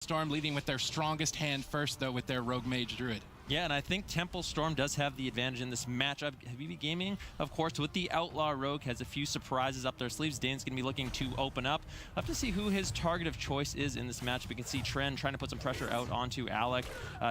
Storm leading with their strongest hand first, though, with their Rogue Mage Druid. Yeah, and I think Temple Storm does have the advantage in this matchup. Habibi Gaming, of course, with the Outlaw Rogue, has a few surprises up their sleeves. Dane's going to be looking to open up. We'll have to see who his target of choice is in this matchup. We can see Tren trying to put some pressure out onto Alec.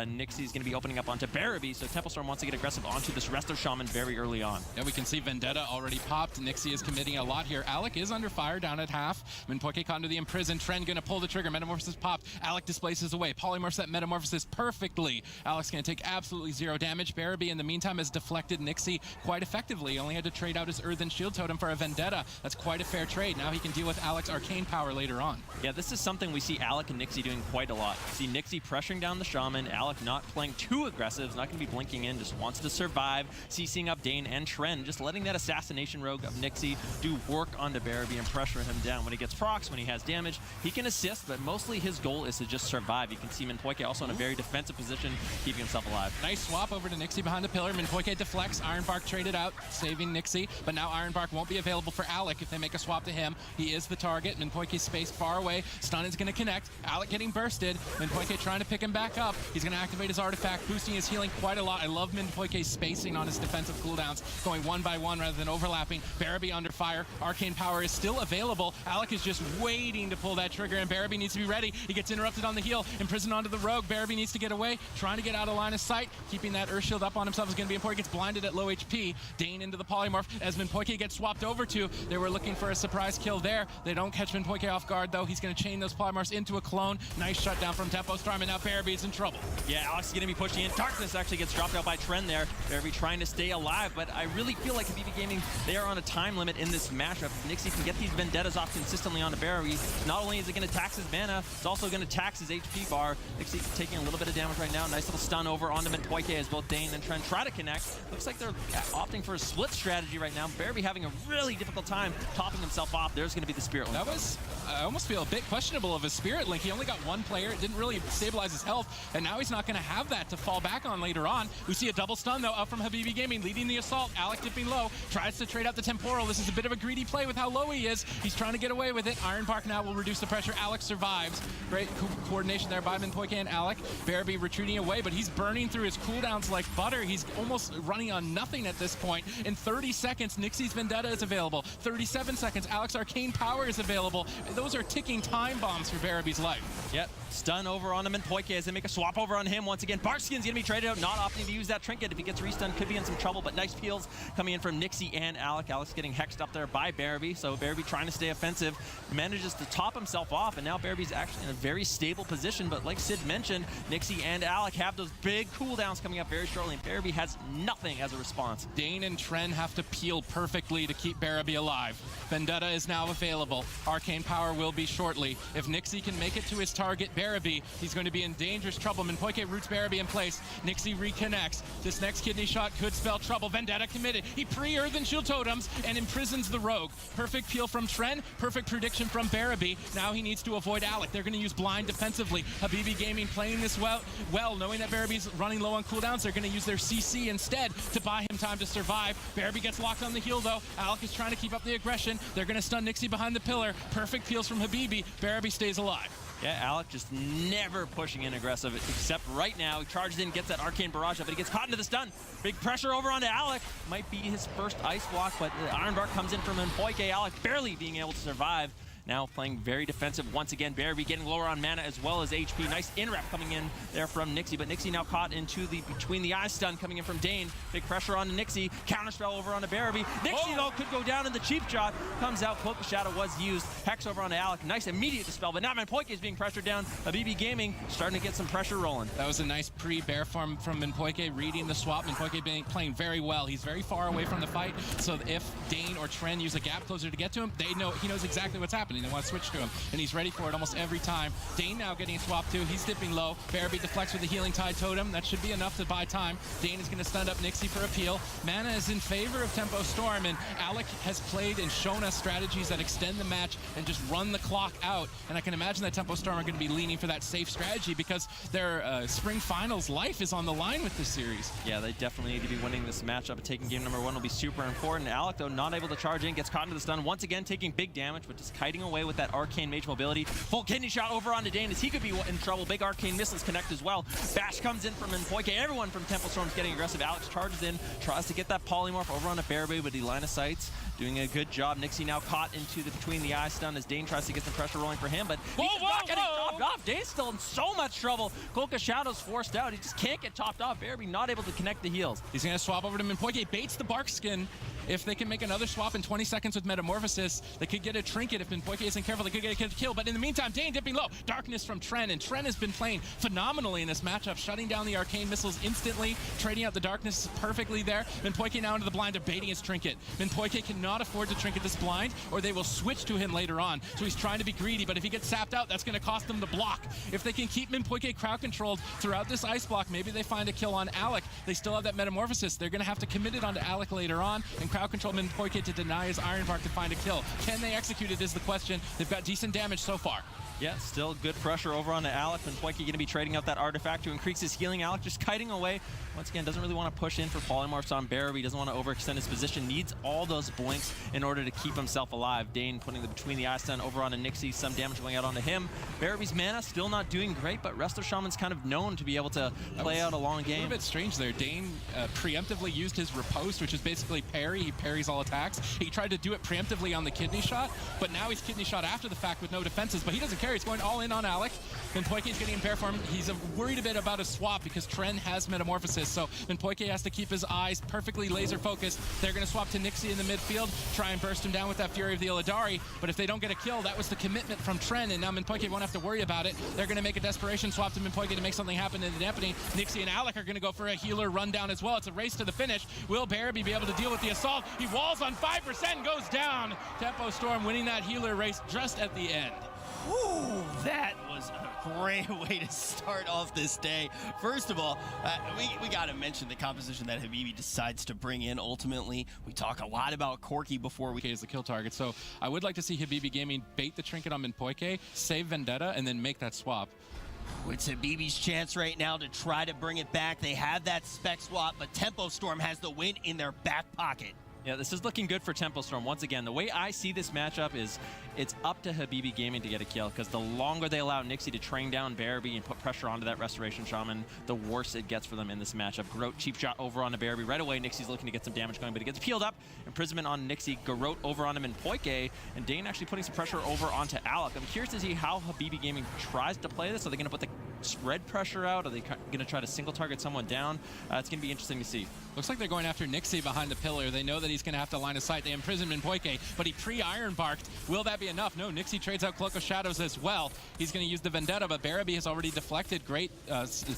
Nixie's going to be opening up onto Barabee, so Temple Storm wants to get aggressive onto this Resto Shaman very early on. Yeah, we can see Vendetta already popped. Nixie is committing a lot here. Alec is under fire down at half. Minpoke caught into the Imprison. Tren going to pull the trigger. Metamorphosis popped. Alec displaces away. Polymorphs that Metamorphosis perfectly. Alec's going to take absolutely zero damage. Barabee, in the meantime, has deflected Nixie quite effectively. Only had to trade out his Earthen Shield Totem for a Vendetta. That's quite a fair trade. Now he can deal with Alec's Arcane Power later on. Yeah, this is something we see Alec and Nixie doing quite a lot. See Nixie pressuring down the Shaman. Alec not playing too aggressive. He's not going to be blinking in. Just wants to survive. CCing up Dane and Tren. Just letting that Assassination Rogue of Nixie do work onto Barabee and pressure him down. When he gets procs, when he has damage, he can assist, but mostly his goal is to just survive. You can see Minpoke also in a very defensive position, keeping himself alive. Nice swap over to Nixie behind the pillar. Minpoke deflects. Ironbark traded out, saving Nixie, but now Ironbark won't be available for Alec if they make a swap to him. He is the target. Minpoke's spaced far away. Stun is going to connect. Alec getting bursted. Minpoke trying to pick him back up. He's going to activate his artifact, boosting his healing quite a lot. I love Minpoke's spacing on his defensive cooldowns, going one by one rather than overlapping. Barabee under fire. Arcane Power is still available. Alec is just waiting to pull that trigger, and Barabee needs to be ready. He gets interrupted on the heal. Imprisoned onto the Rogue. Barabee needs to get away, trying to get out of line of sight. Keeping that Earth Shield up on himself is going to be important. Gets blinded at low HP. Dane into the Polymorph as Minpoke gets swapped over to. They were looking for a surprise kill there. They don't catch Minpoke off guard, though. He's going to chain those Polymorphs into a clone. Nice shutdown from Tempo Storm, and now Barabee's in trouble. Yeah, Alex is going to be pushing in. Darkness actually gets dropped out by Tren there. Barabee trying to stay alive, but I really feel like Habibi Gaming, they are on a time limit in this matchup. Nixie can get these Vendettas off consistently onto Barabee. Not only is it going to tax his mana, it's also going to tax his HP bar. Nixie taking a little bit of damage right now. Nice little stun over onto Minpoke as both Dane and Tren try to connect. Looks like they're opting for a split strategy right now. Barabee having a really difficult time topping himself off. There's going to be the Spirit Link. That was, I almost feel a bit questionable of his Spirit Link. He only got one player. It didn't really stabilize his health, and now he's not going to have that to fall back on later on. We see a double stun, though, up from Habibi Gaming, leading the assault. Alec dipping low, tries to trade out the Temporal. This is a bit of a greedy play with how low he is. He's trying to get away with it. Ironbark now will reduce the pressure. Alec survives. Great coordination there by Minpoke and Alec. Barabee retreating away, but he's burning through his cooldowns like butter. He's almost running on nothing at this point. In 30 seconds, Nixie's Vendetta is available. 37 seconds, Alec's Arcane Power is available. Those are ticking time bombs for Barabee's life. Yep, stun over on Minpoke as they make a swap over on him once again. Barkskin's gonna be traded out, not opting to use that trinket. If he gets restunned, could be in some trouble, but nice peels coming in from Nixie and Alec. Alec's getting hexed up there by Barabee, so Barabee trying to stay offensive, manages to top himself off, and now Barabee's actually in a very stable position, but like Sid mentioned, Nixie and Alec have those big cooldowns coming up very shortly, and Barabee has nothing as a response. Dane and Tren have to peel perfectly to keep Barabee alive. Vendetta is now available. Arcane Power will be shortly. If Nixie can make it to his target, Barabee, he's going to be in dangerous trouble. Minpoke roots Barabee in place. Nixie reconnects. This next kidney shot could spell trouble. Vendetta committed. He pre-Earthen Shield Totems and imprisons the Rogue. Perfect peel from Tren. Perfect prediction from Barabee. Now he needs to avoid Alec. They're going to use blind defensively. Habibi Gaming playing this well, knowing that Barabee's running low on cooldowns. They're going to use their CC instead to buy him time to survive. Barabee gets locked on the heal, though. Alec is trying to keep up the aggression. They're going to stun Nixie behind the pillar. Perfect peels from Habibi. Barabee stays alive. Yeah, Alec just never pushing in aggressive, except right now. He charges in, gets that Arcane Barrage up, but he gets caught into the stun. Big pressure over onto Alec. Might be his first Ice Block, but Ironbark comes in from Minpoke. Alec barely being able to survive. Now playing very defensive once again. Barabee getting lower on mana as well as HP. Nice in-rep coming in there from Nixie, but Nixie now caught into the between the eyes stun coming in from Dane. Big pressure on Nixie. Counterspell over onto Barabee. Nixie though could go down in the cheap shot. Comes out, Cloak of Shadow was used. Hex over onto Alec. Nice immediate dispel, but now Minpoke is being pressured down. Habibi Gaming starting to get some pressure rolling. That was a nice pre-bear farm from Minpoke, reading the swap. Minpoke playing very well. He's very far away from the fight, so if Dane or Tren use a gap closer to get to him, he knows exactly what's happening. They want to switch to him, and he's ready for it almost every time. Dane now getting swapped too. He's dipping low. Barabee deflects with the Healing Tide Totem. That should be enough to buy time. Dane is going to stun up Nixie for a peel. Mana is in favor of Tempo Storm, and Alec has played and shown us strategies that extend the match and just run the clock out. And I can imagine that Tempo Storm are going to be leaning for that safe strategy because their spring finals life is on the line with this series. Yeah, they definitely need to be winning this matchup. And taking game number one will be super important. Alec, though, not able to charge in, gets caught into the stun. Once again, taking big damage, but just kiting away. away with that Arcane Mage mobility. Full kidney shot over onto Dane as he could be in trouble. Big Arcane Missiles connect as well. Bash comes in from Minpoike. Everyone from Temple Storm's getting aggressive. Alex charges in, tries to get that polymorph over onto Bearby, but he line of sights. Doing a good job. Nixie now caught into the between the eye stun as Dane tries to get some pressure rolling for him, but he's not getting topped off. Dane's still in so much trouble. Kolka Shadow's forced out. He just can't get topped off. Bearby not able to connect the heals. He's going to swap over to Minpoike, baits the Bark Skin. If they can make another swap in 20 seconds with Metamorphosis, they could get a trinket. If Minpoike isn't careful, they could get a kill. But in the meantime, Dane dipping low. Darkness from Tren, and Tren has been playing phenomenally in this matchup, shutting down the Arcane Missiles instantly, trading out the Darkness perfectly there. Minpoike now into the blind, debating his trinket. Minpoike cannot afford to trinket this blind, or they will switch to him later on. So he's trying to be greedy, but if he gets sapped out, that's going to cost them the block. If they can keep Minpoike crowd controlled throughout this ice block, maybe they find a kill on Alec. They still have that Metamorphosis. They're going to have to commit it onto Alec later on and crowd control Minpoike to deny his Ironbark to find a kill. Can they execute it is the question. They've got decent damage so far. Yeah, still good pressure over on to Alec. Minpoike going to be trading out that artifact to increase his healing. Alec just kiting away. Once again, doesn't really want to push in for polymorphs on Bearby. Doesn't want to overextend his position. Needs all those blinks in order to keep himself alive. Dane putting the between the eye stun over onto Nixie. Some damage going out onto him. Bearby's mana still not doing great, but Resto Shaman's kind of known to be able to play out a long game. A little bit strange there. Dane preemptively used his riposte, which is basically parry. He parries all attacks. He tried to do it preemptively on the kidney shot, but now he's kidney shot after the fact with no defenses, but he doesn't care. He's going all in on Alec. Minpoike's getting impaired for him. He's worried a bit about a swap because Tren has Metamorphosis, so Minpoike has to keep his eyes perfectly laser focused. They're going to swap to Nixie in the midfield, try and burst him down with that Fury of the Illidari, but if they don't get a kill, that was the commitment from Tren, and now Minpoike won't have to worry about it. They're going to make a desperation swap to Minpoike to make something happen in the Deputy. Nixie and Alec are going to go for a healer rundown as well. It's a race to the finish. Will Bearby be able to deal with the assault? He walls on 5%, goes down. Tempo Storm winning that healer race just at the end. Ooh, that was a great way to start off this day. First of all, we got to mention the composition that Habibi decides to bring in ultimately. We talk a lot about Corki before we... Is the kill target, so I would like to see Habibi Gaming bait the trinket on Minpoike, save Vendetta, and then make that swap. It's Habibi's chance right now to try to bring it back. They have that spec swap, but Tempo Storm has the win in their back pocket. Yeah, this is looking good for Temple Storm. Once again, the way I see this matchup is it's up to Habibi Gaming to get a kill, because the longer they allow Nixie to train down Bearby and put pressure onto that Restoration Shaman, the worse it gets for them in this matchup. Garrote cheap shot over onto Bearby. Right away, Nixie's looking to get some damage going, but he gets peeled up. Imprisonment on Nixie. Garrote over onto Minpoike, and Dane actually putting some pressure over onto Alec. I'm curious to see how Habibi Gaming tries to play this. Are they going to put the spread pressure out? Are they going to try to single target someone down? It's going to be interesting to see. Looks like they're going after Nixie behind the pillar. They know that he's going to have to line of sight. They imprison Minpoike, but he pre-ironbarked. Will that be enough? No, Nixie trades out Cloak of Shadows as well. He's going to use the Vendetta, but Bearby has already deflected. Great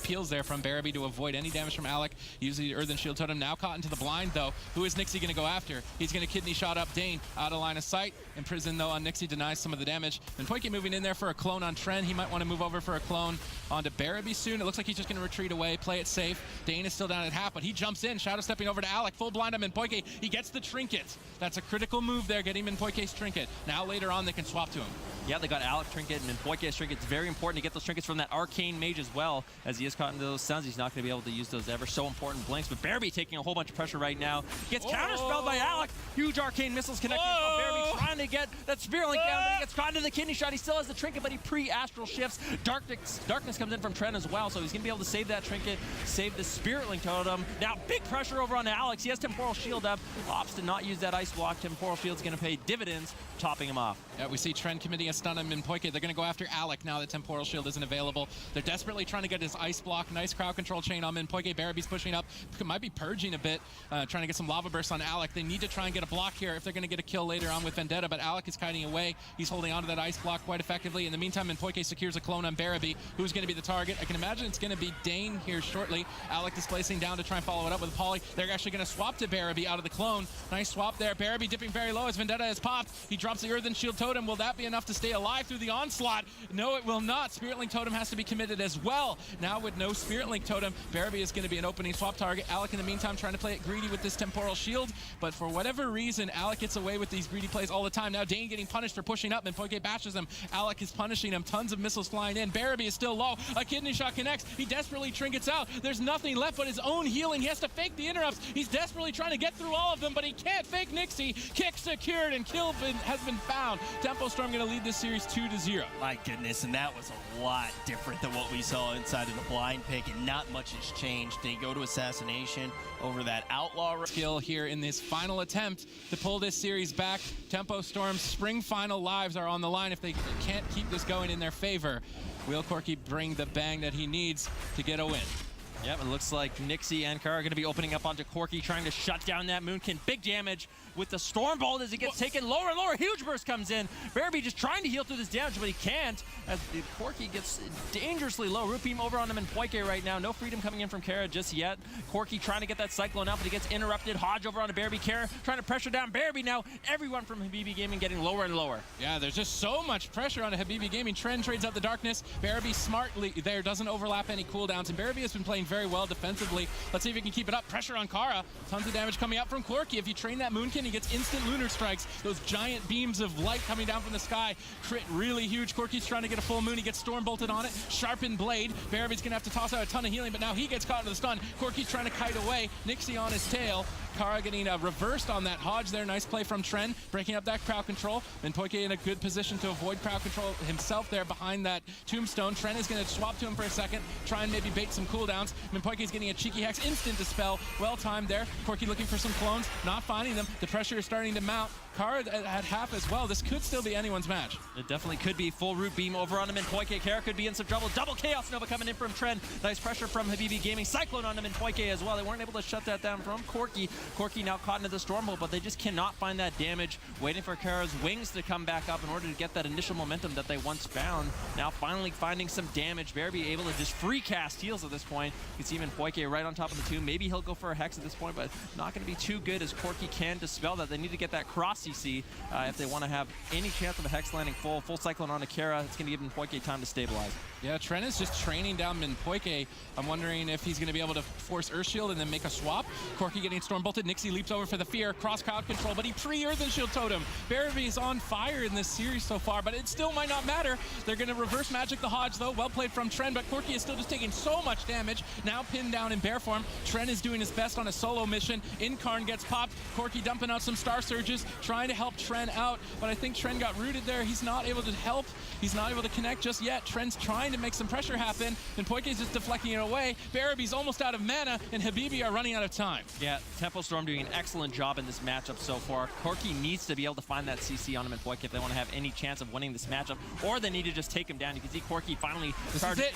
peels there from Bearby to avoid any damage from Alec. Using the Earthen Shield Totem. Now caught into the blind, though. Who is Nixie going to go after? He's going to kidney shot up Dane. Out of line of sight. Imprison, though, on Nixie denies some of the damage. Minpoike moving in there for a clone on Tren. He might want to move over for a clone onto Bearby soon. It looks like he's just going to retreat away, play it safe. Dane is still down at half, but he jumps in. Shadow stepping over to Alec. Full blind on Minpoike. He gets the trinket. That's a critical move there, getting Minpoike's trinket. Now later on, they can swap to him. Yeah, they got Alec trinket and Minpoike's trinket. It's very important to get those trinkets from that Arcane Mage as well, as he is caught into those stuns. He's not going to be able to use those ever so important blinks, but Bearby taking a whole bunch of pressure right now. Gets counterspelled by Alec. Huge Arcane Missiles connected. Bearby trying to get that Spear Link down, but he gets caught into the kidney shot. He still has the trinket, but he pre-astral shifts. Darkness comes in from Tren as well, so he's going to be able to save that trinket, save the Spirit Link Totem. Now, big pressure over on Alex. He has Temporal Shield up. Opts to not use that Ice Block. Temporal Shield's going to pay dividends, topping him off. Yeah, we see Tren committing a stun on Minpoike. They're going to go after Alec now that Temporal Shield isn't available. They're desperately trying to get his Ice Block. Nice crowd control chain on Minpoike. Bearby's pushing up. Might be purging a bit, trying to get some Lava Burst on Alec. They need to try and get a block here if they're going to get a kill later on with Vendetta, but Alec is kiting away. He's holding onto that Ice Block quite effectively. In the meantime, Minpoike secures a clone on Bearby, who's going to be the target. I can imagine it's going to be Dane here shortly. Alec displacing down to try and follow it up with Poly. They're actually going to swap to Bearby out of the clone. Nice swap there. Bearby dipping very low as Vendetta has popped. He drops the Earthen Shield Totem. Will that be enough to stay alive through the onslaught? No, it will not. Spirit Link Totem has to be committed as well. Now with no Spirit Link Totem, Bearby is going to be an opening swap target. Alec in the meantime trying to play it greedy with this Temporal Shield, but for whatever reason, Alec gets away with these greedy plays all the time. Now Dane getting punished for pushing up, and Minpoike bashes him. Alec is punishing him. Tons of missiles flying in. Bearby is still low. A kidney shot connects. He desperately trinkets out. There's nothing left but his own healing. He has to fake the interrupts. He's desperately trying to get through all of them. him, but he can't fake Nixie. Kick secured, and kill has been found. Tempo Storm going to lead this series 2-0. My goodness, and that was a lot different than what we saw inside of the blind pick, and not much has changed. They go to assassination over that outlaw skill here in this final attempt to pull this series back. Tempo Storm's spring final lives are on the line if they can't keep this going in their favor. Will Corki bring the bang that he needs to get a win? Yep, it looks like Nixie and Kara are going to be opening up onto Corki, trying to shut down that Moonkin. Big damage with the Stormbolt as it gets taken lower and lower. Huge burst comes in. Bearby just trying to heal through this damage, but he can't as Corki gets dangerously low. Root Beam over on him in Poike right now. No freedom coming in from Kara just yet. Corki trying to get that Cyclone out, but he gets interrupted. Hodge over onto Bearby. Kara trying to pressure down Bearby now. Everyone from Habibi Gaming getting lower and lower. Yeah, there's just so much pressure on Habibi Gaming. Trend trades out the darkness. Bearby smartly there, doesn't overlap any cooldowns, and Bearby has been playing very well defensively. Let's see if he can keep it up. Pressure on Kara. Tons of damage coming out from Corki. If you train that Moonkin, he gets instant lunar strikes. Those giant beams of light coming down from the sky. Crit really huge. Corki's trying to get a full moon. He gets storm bolted on it. Sharpened blade. Bearby's gonna have to toss out a ton of healing, but now he gets caught in the stun. Corki's trying to kite away. Nixie on his tail. Kara getting reversed on that Hodge there. Nice play from Tren, breaking up that crowd control. And Poike in a good position to avoid crowd control himself there behind that tombstone. Tren is going to swap to him for a second, try and maybe bait some cooldowns. Poike is getting a cheeky hex, instant dispel. Well timed there. Corki looking for some clones, not finding them. The pressure is starting to mount. Kara at half as well. This could still be anyone's match. It definitely could be. Full root beam over on him in Poike. Kara could be in some trouble. Double Chaos Nova coming in from Tren. Nice pressure from Habibi Gaming. Cyclone on him in Poike as well. They weren't able to shut that down from Corki. Corki now caught into the Stormbolt, but they just cannot find that damage. Waiting for Kara's wings to come back up in order to get that initial momentum that they once found. Now finally finding some damage. Bearby able to just free cast heals at this point. You can see him in Poike right on top of the tomb. Maybe he'll go for a hex at this point, but not going to be too good as Corki can dispel that. They need to get that cross CC if they want to have any chance of a hex landing full Cyclone onto Kara. It's going to give him Poike time to stabilize. Yeah, Tren is just training down Min Poike. I'm wondering if he's going to be able to force Earth Shield and then make a swap. Corki getting Storm Bolted. Nixie leaps over for the fear. Cross crowd control, but he pre-Earth and Shield Totem. Bearby is on fire in this series so far, but it still might not matter. They're going to reverse magic the Hodge, though. Well played from Tren, but Corki is still just taking so much damage. Now pinned down in bear form. Tren is doing his best on a solo mission. Incarn gets popped. Corki dumping out some Star Surges, trying to help Tren out, but I think Tren got rooted there. He's not able to help. He's not able to connect just yet. Tren's trying to make some pressure happen, and Poike is just deflecting it away. Bearby's almost out of mana, and Habibi are running out of time. Yeah, Tempo Storm doing an excellent job in this matchup so far. Corki needs to be able to find that CC on him and Poike if they want to have any chance of winning this matchup, or they need to just take him down. You can see Corki finally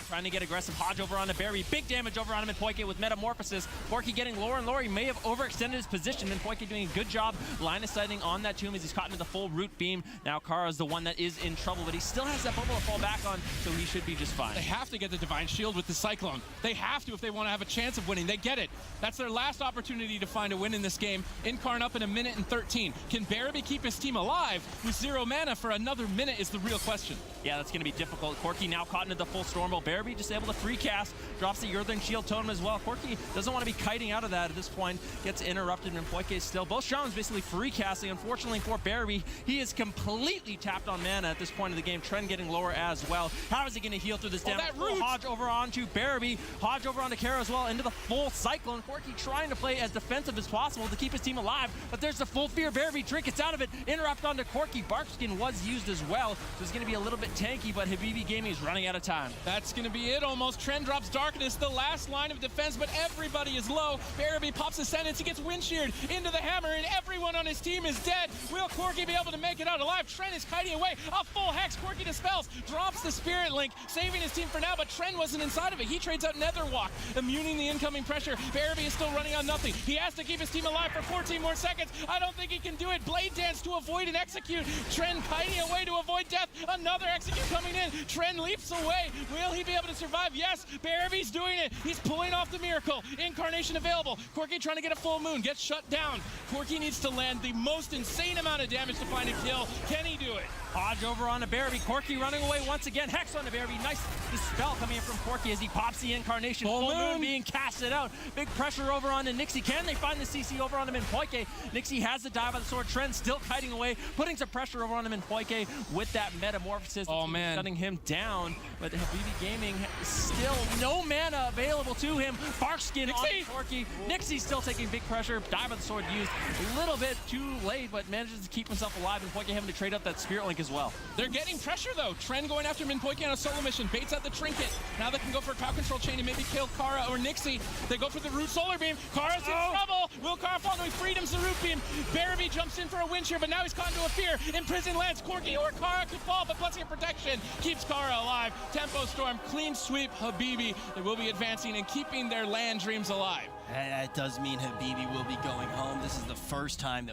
trying to get aggressive. Hodge over onto Bearby. Big damage over on him and Poike with Metamorphosis. Corki getting lower and lower. He may have overextended his position, and Poike doing a good job line of sighting on that tomb as he's caught into the full root beam. Now Kara's the one that is in trouble, but he still has that bubble to fall back on, so he should be just fine. They have to get the Divine Shield with the Cyclone. They have to if they want to have a chance of winning. They get it. That's their last opportunity to find a win in this game. Incarn up in 1:13. Can Bearby keep his team alive with 0 mana for another minute is the real question. Yeah, that's going to be difficult. Corki now caught into the full Stormbolt. Bearby just able to free cast, drops the Earthling Shield Totem as well. Corki doesn't want to be kiting out of that at this point. Gets interrupted, and Poike still. Both Shamans basically free casting. Unfortunately for Bearby, he is completely tapped on mana at this point of the game. Tren getting lower as well. How is he going to heal through this damage? Hodge over onto Bearby. Hodge over onto Kara as well, into the full Cyclone. Corki trying to play as defensive as possible to keep his team alive, but there's the full fear. Bearby trinkets out of it. Interrupt onto Corki. Barkskin was used as well, so it's going to be a little bit tanky, but Habibi Gaming is running out of time. That's going to be it almost. Tren drops Darkness, the last line of defense, but everybody is low. Bearby pops Ascendant. He gets wind sheared into the hammer, and everyone on his team is dead. Will Corki be able to make it out alive? Tren is kiting away. A full hex. Corki dispels, drops the Spirit Link, saving his team for now, but Tren wasn't inside of it. He trades out Netherwalk, immuning the incoming pressure. Bearby is still running on nothing. He has to keep his team alive for 14 more seconds. I don't think he can do it. Blade Dance to avoid an execute. Tren kiting away to avoid death. Another execute coming in. Tren leaps away. Will he be able to survive? Yes, Bearby's doing it. He's pulling off the miracle. Incarnation available. Corki trying to get a full moon. Gets shut down. Corki needs to land the most insane amount of damage to find a kill. Can he do it? Hodge over on to Bearby. Corki running away once again. Hex on to Bearby. Nice dispel coming in from Corki as he pops the Incarnation. Full moon being casted out. Big pressure over on to Nixie. Can they find the CC over on him in Poike? Nixie has the dive by the sword. Tren still kiting away, putting some pressure over on him in Poike with that Metamorphosis. Oh man, shutting him down. But Habibi Gaming still no mana available to him. Barkskin on Nixie! Corki. Nixie still taking big pressure. Dive of the Sword used a little bit too late, but manages to keep himself alive, and Poike having to trade up that Spirit Link as well. They're getting pressure though. Tren going after Minpoike on a solo mission. Baits out the trinket. Now they can go for a crowd control chain and maybe kill Kara or Nixie. They go for the root solar beam. Kara's in trouble. Will Kara fall? No, he freedoms the root beam. Barabee jumps in for a win shear, but now he's caught into a fear. Imprisoned lands Corki or Kara could fall, but Blessing of Protection keeps Kara alive. Tempo Storm, clean sweep Habibi. They will be advancing and keeping their land dreams alive. That does mean Habibi will be going home. This is the first time that